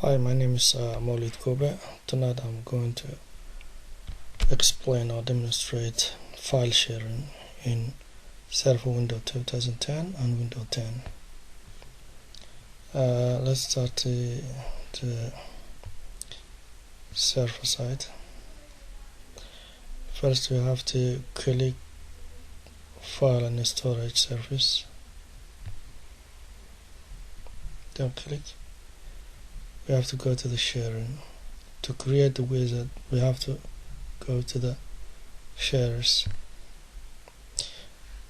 Hi, my name is Mowliidcube. Tonight I'm going to explain or demonstrate file sharing in Server Windows 2010 and Windows 10. Let's start the server side. First we have to click File and Storage Service. Then click. We have to go to the sharing. To create the wizard, we have to go to the sharers.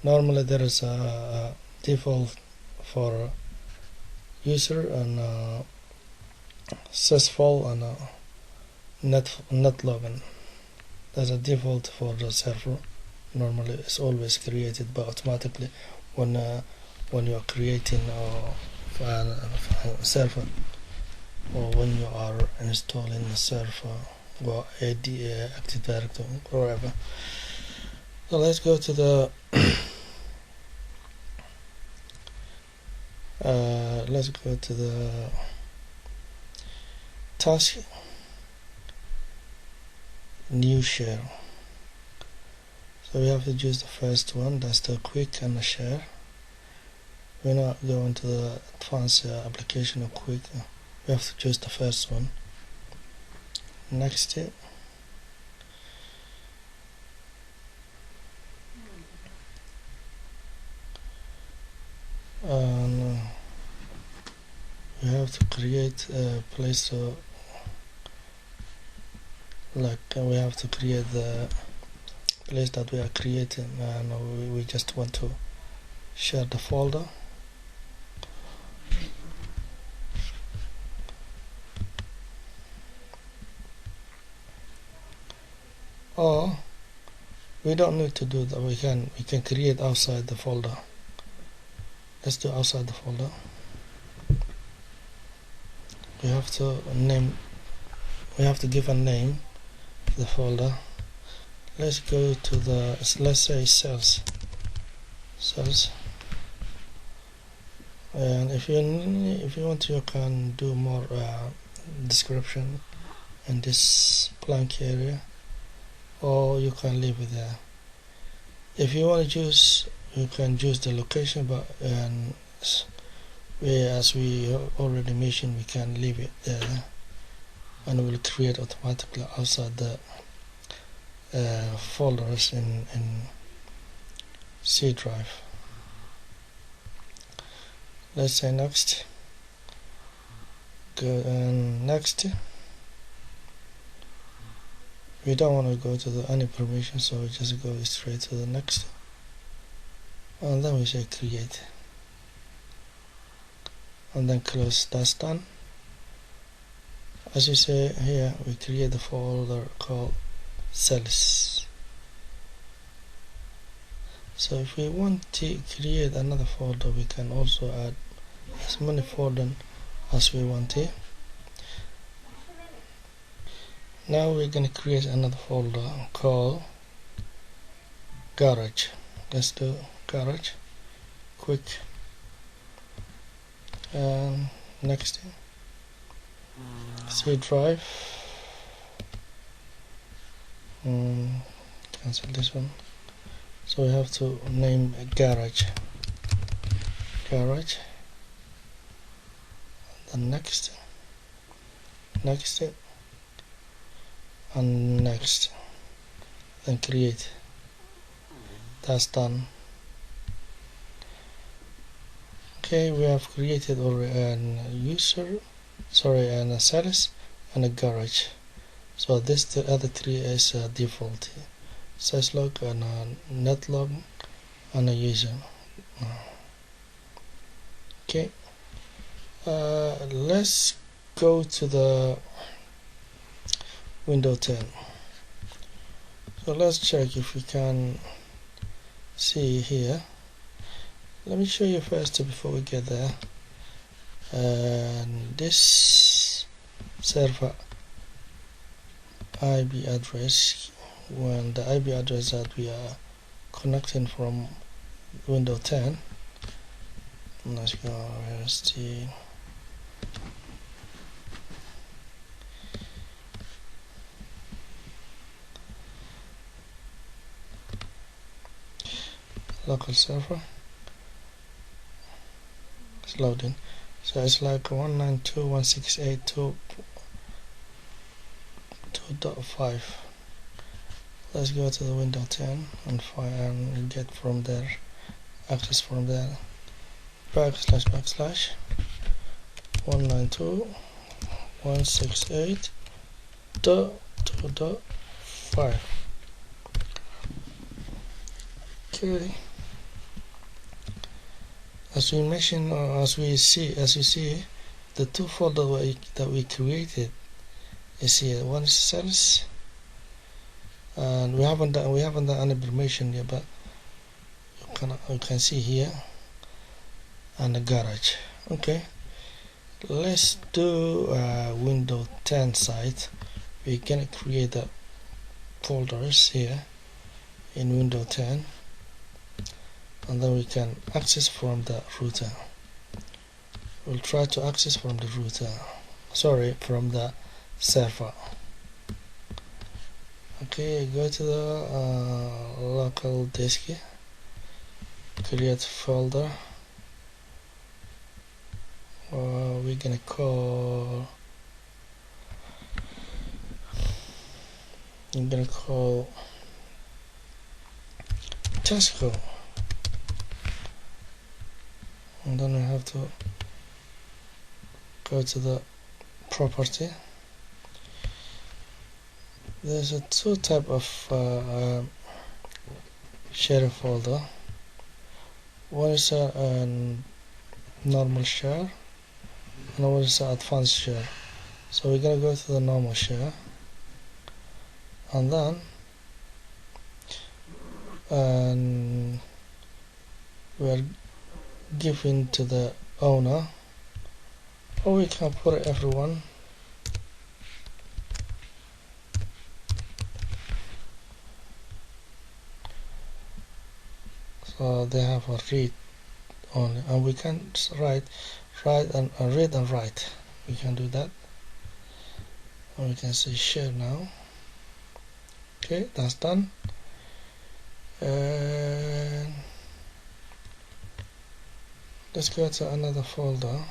Normally there is a default for user and Cisco and net login. There's a default for the server. Normally it's always created by automatically when you are creating a server, or when you are installing the server or Active Directory or whatever. So let's go to the task, new share. So we have to choose the first one, that's the quick and the share. We're not going to the advanced application or quick. We have to choose the first one. Next step. And we have to create a place to, we have to create the place that we are creating, and we just want to share the folder. Or we don't need to do that. We can create outside the folder. Let's do outside the folder. We have to give a name to the folder. Let's go to let's say cells. And if you want to, you can do more description in this blank area, or you can leave it there. If you want to choose, you can choose the location, but as we already mentioned, we can leave it there, and it will create automatically outside the folders in C drive. Let's say next. Go and next. We don't want to go to any permission, so we just go straight to the next, and then we say create, and then close. That's done. As you say here, we create the folder called cells. So if we want to create another folder, we can also add as many folders as we want to. Now we're going to create another folder called garage. Let's do garage, quick, and next C drive, cancel this one. So we have to name garage, and next, and next, then create. That's done. Okay, we have created already a cells and a garage. So the other three is default: syslog and netlog and a user. Okay, let's go to the Windows 10. So let's check if we can see here. Let me show you first before we get there. This server IP address, when the IP address that we are connecting from Windows 10, let's go, where's the local server. It's loading. So it's like 192.168.2.5. Let's go to the window 10 and find and get from there, access from there. // 192.168.2.5. Okay. As we mentioned, as you see, the two folders that we created is here. One is sales, and we haven't done any permission yet, but you can see here, and the garage. Okay, let's do Windows 10 site. We're gonna create the folders here in Windows 10, and then we can access from the router. We'll try to access from the router, from the server. Okay, go to the local disk, create folder. We're gonna call Cisco, and then we have to go to the property. There's a two type of share folder. One is a normal share, and one is an advanced share. So we're gonna go to the normal share, and then we're giving to the owner, or we can put everyone. So they have a read only, and we can write and read and write. We can do that, and we can say share now. Okay, that's done. And let's go to another folder.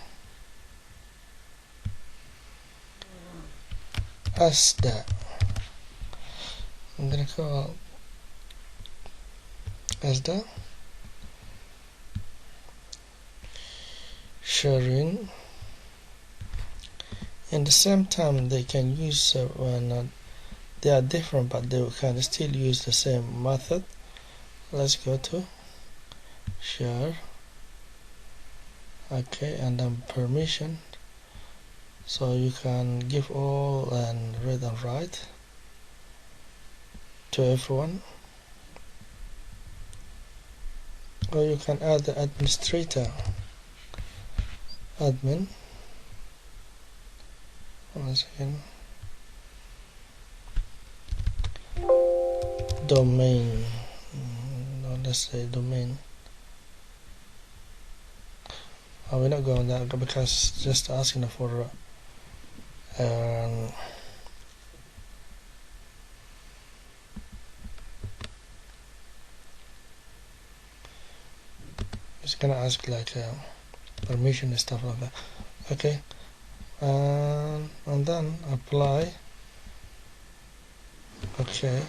Asda. I'm gonna call Asda. Sharing. In the same time, they can use when they are different, but they can still use the same method. Let's go to share. Okay, and then permission. So you can give all and read and write to everyone, or you can add the administrator. Admin. One second. Domain. No, let's say domain. We're not going there because it's just asking for it's gonna ask like permission and stuff like that. Okay, and then apply. Okay,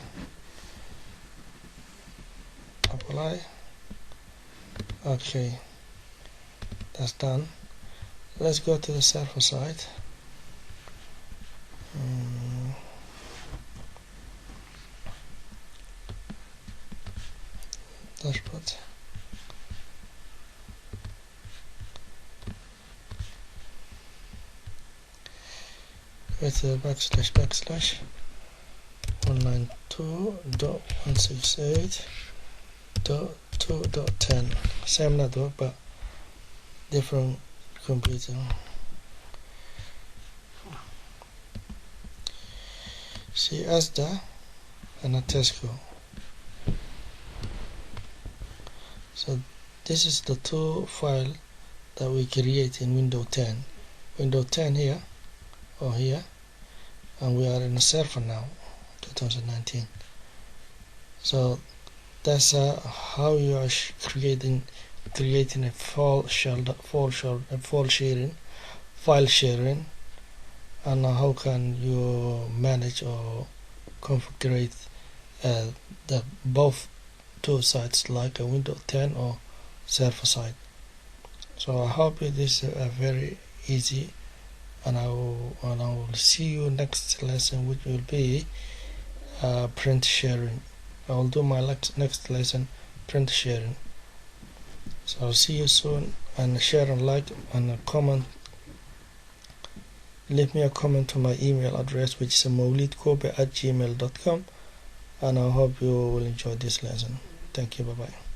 apply. Okay, that's done. Let's go to the server side. Dashboard. Go to the // 192.168.2.10. Same network but different computer. See Asda and a Cisco. So this is the two file that we create in Windows 10. Windows 10 here or here, and we are in a server now, 2019. So That's how you are creating a file sharing, and how can you manage or configure the both two sites, like a Windows 10 or server side. So I hope this is very easy, and I will see you next lesson, which will be print sharing. I will do my next lesson, print sharing. So I'll see you soon, and share and like and comment. Leave me a comment to my email address, which is mowliidcube@gmail.com, and I hope you will enjoy this lesson. Thank you. Bye bye.